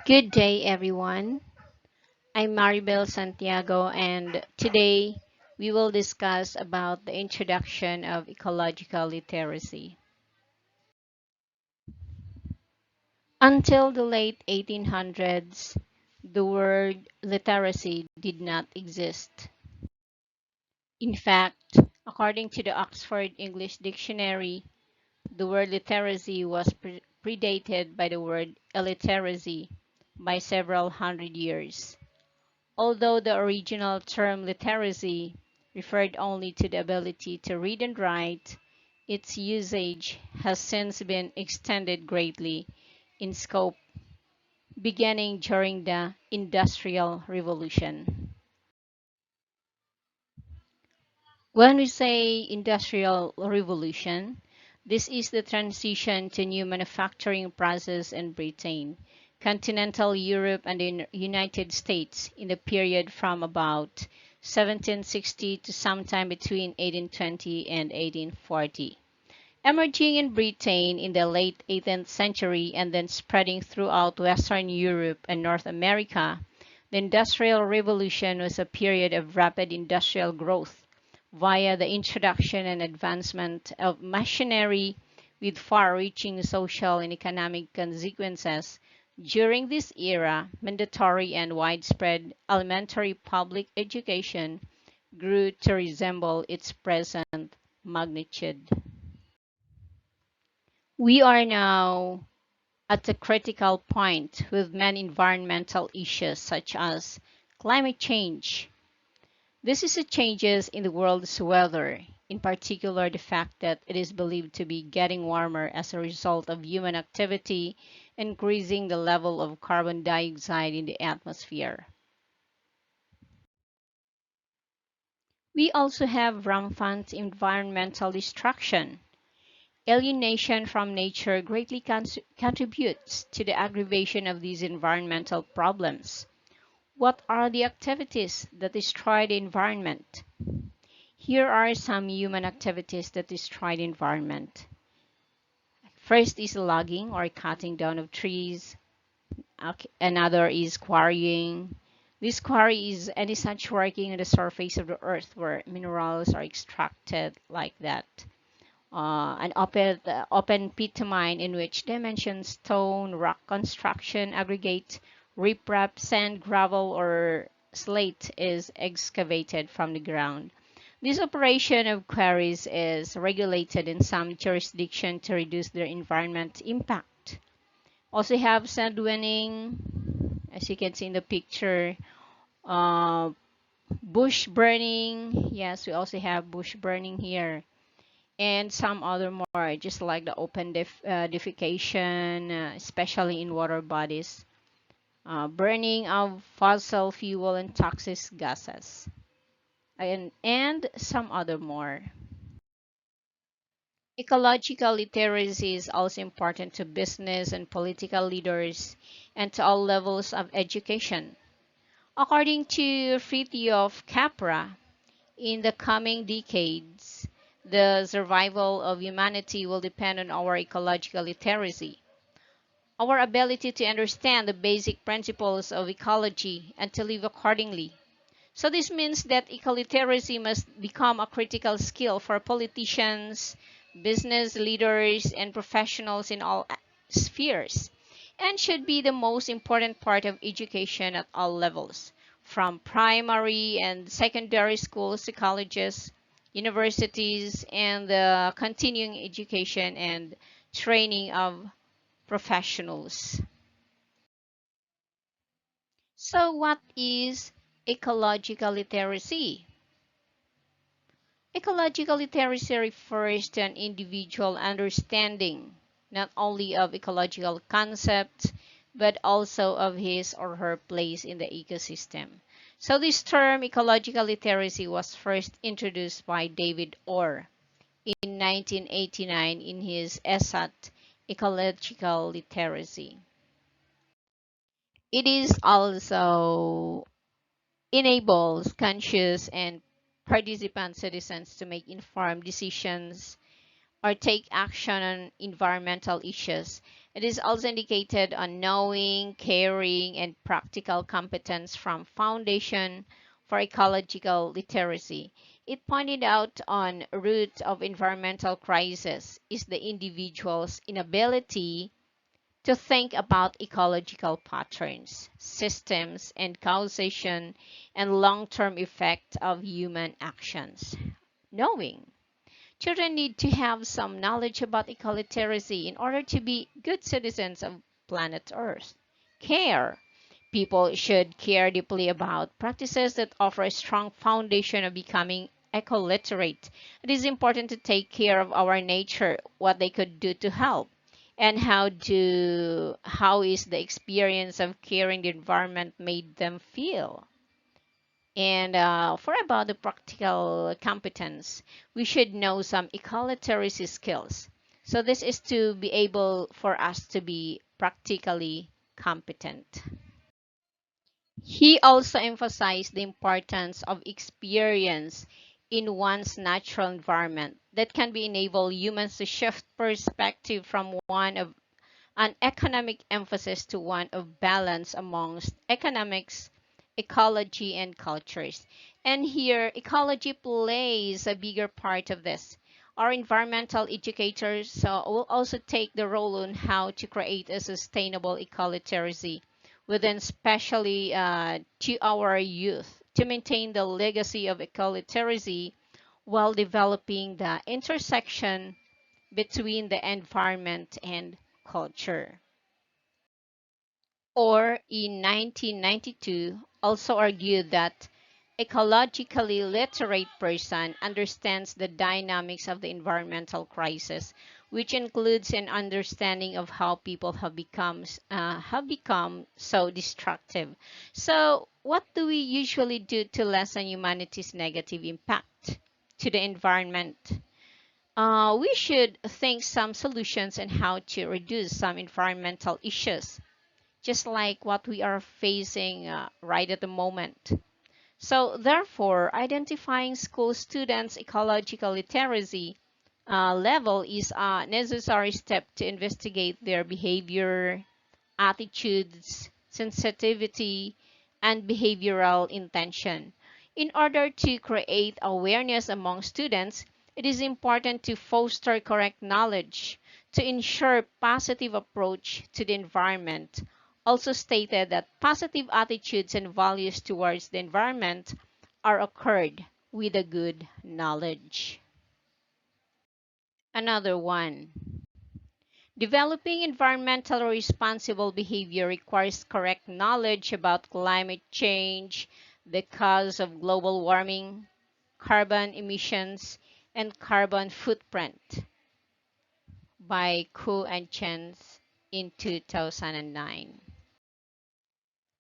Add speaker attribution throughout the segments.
Speaker 1: Good day, everyone. I'm Maribel Santiago, and today we will discuss about the introduction of ecological literacy. Until the late 1800s, the word literacy did not exist. In fact, according to the Oxford English Dictionary, the word literacy was predated by the word illiteracy by several hundred years. Although the original term literacy referred only to the ability to read and write, its usage has since been extended greatly in scope beginning during the Industrial Revolution. When we say Industrial Revolution, this is the transition to new manufacturing process in Britain, continental Europe, and the United States in the period from about 1760 to sometime between 1820 and 1840. Emerging in Britain in the late 18th century and then spreading throughout Western Europe and North America, the Industrial Revolution was a period of rapid industrial growth via the introduction and advancement of machinery with far-reaching social and economic consequences. During this era, mandatory and widespread elementary public education grew to resemble its present magnitude. We are now at a critical point with many environmental issues such as climate change. This is the changes in the world's weather, in particular the fact that it is believed to be getting warmer as a result of human activity, increasing the level of carbon dioxide in the atmosphere. We also have rampant environmental destruction. Alienation from nature greatly contributes to the aggravation of these environmental problems. What are the activities that destroy the environment? Here are some human activities that destroy the environment. First is logging or cutting down of trees. Another is quarrying. This quarry is any such working on the surface of the earth where minerals are extracted like that. An open pit mine in which dimensions, stone, rock construction, aggregate, riprap, sand, gravel, or slate is excavated from the ground. This operation of quarries is regulated in some jurisdiction to reduce their environment impact. Also have sand winning, as you can see in the picture, uh, bush burning. Yes, we also have bush burning here and some other more, just like the open defecation, especially in water bodies, burning of fossil fuel and toxic gases, and some other more. Ecological literacy is also important to business and political leaders and to all levels of education. According to Fritjof Capra, in the coming decades, the survival of humanity will depend on our ecological literacy, our ability to understand the basic principles of ecology and to live accordingly. So this means that ecoliteracy must become a critical skill for politicians, business leaders, and professionals in all spheres, and should be the most important part of education at all levels, from primary and secondary schools to colleges, universities, and the continuing education and training of professionals. So what is ecological literacy? Ecological literacy refers to an individual understanding not only of ecological concepts but also of his or her place in the ecosystem. So this term ecological literacy was first introduced by David Orr in 1989 in his essay Ecological Literacy. It is also enables conscious and participant citizens to make informed decisions or take action on environmental issues It is also indicated on knowing, caring, and practical competence from foundation for ecological literacy. It pointed out on root of environmental crisis is the individual's inability to think about ecological patterns, systems, and causation and long-term effect of human actions. Knowing. Children need to have some knowledge about ecology in order to be good citizens of planet Earth. Care. People should care deeply about practices that offer a strong foundation of becoming eco-literate. It is important to take care of our nature, what they could do to help, and how is the experience of caring the environment made them feel. And for about the practical competence, we should know some ecology skills. So this is to be able for us to be practically competent. He also emphasized the importance of experience in one's natural environment that can be enable humans to shift perspective from one of an economic emphasis to one of balance amongst economics, ecology, and cultures. And here, ecology plays a bigger part of this. Our environmental educators will also take the role on how to create a sustainable ecology within especially to our youth to maintain the legacy of ecology while developing the intersection between the environment and culture. Or in 1992, also argued that ecologically literate person understands the dynamics of the environmental crisis, which includes an understanding of how people have become so destructive. So, what do we usually do to lessen humanity's negative impact to the environment? We should think some solutions on how to reduce some environmental issues, just like what we are facing right at the moment. So, therefore, identifying school students' ecological literacy level is a necessary step to investigate their behavior, attitudes, sensitivity, and behavioral intention. In order to create awareness among students, it is important to foster correct knowledge to ensure positive approach to the environment. Also stated that positive attitudes and values towards the environment are occurred with a good knowledge. Another one. Developing environmental responsible behavior requires correct knowledge about climate change, the cause of global warming, carbon emissions, and carbon footprint by Ku and Chen in 2009.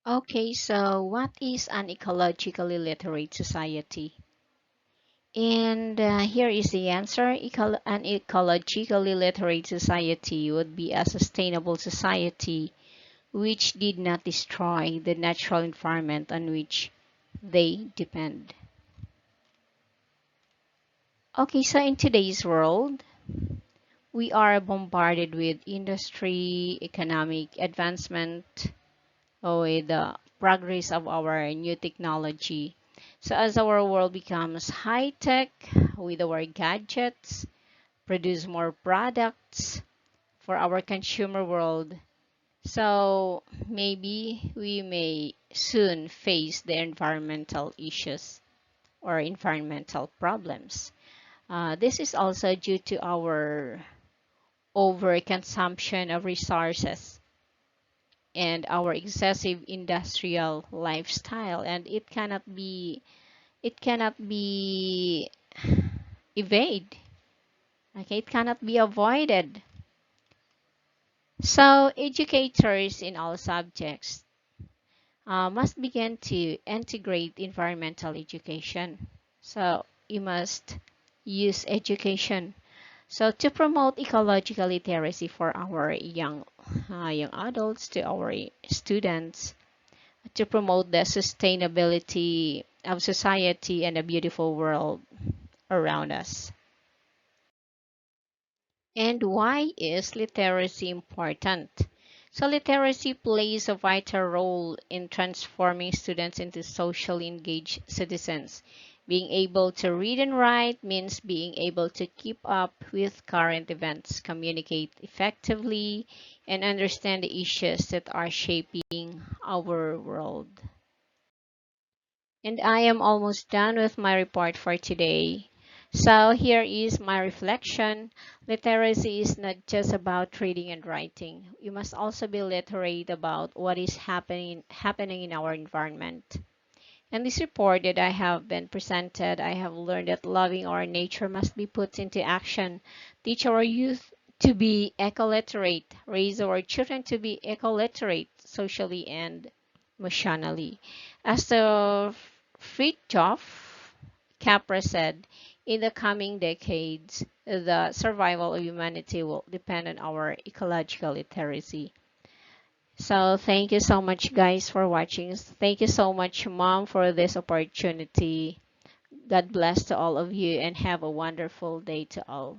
Speaker 1: Okay, so what is an ecologically literate society? And here is the answer. An ecologically literate society would be a sustainable society which did not destroy the natural environment on which they depend. Okay, so in today's world, we are bombarded with industry, economic advancement, with the progress of our new technology. So as our world becomes high tech with our gadgets, produce more products for our consumer world, so maybe we may soon face the environmental issues or environmental problems. This is also due to our overconsumption of resources and our excessive industrial lifestyle, and it cannot be evaded. Okay, it cannot be avoided. So educators in all subjects must begin to integrate environmental education. So you must use education. So to promote ecological literacy for our young adults, to our students, to promote the sustainability of society and a beautiful world around us. And why is literacy important? So, literacy plays a vital role in transforming students into socially engaged citizens. Being able to read and write means being able to keep up with current events, communicate effectively, and understand the issues that are shaping our world. And I am almost done with my report for today. So here is my reflection. Literacy is not just about reading and writing. You must also be literate about what is happening in our environment. In this report that I have been presented, I have learned that loving our nature must be put into action. Teach our youth to be eco-literate, raise our children to be eco-literate socially and emotionally. As the Fritjof Capra said, in the coming decades, the survival of humanity will depend on our ecological literacy. So thank you so much guys for watching. Thank you so much mom for this opportunity. God bless to all of you and have a wonderful day to all.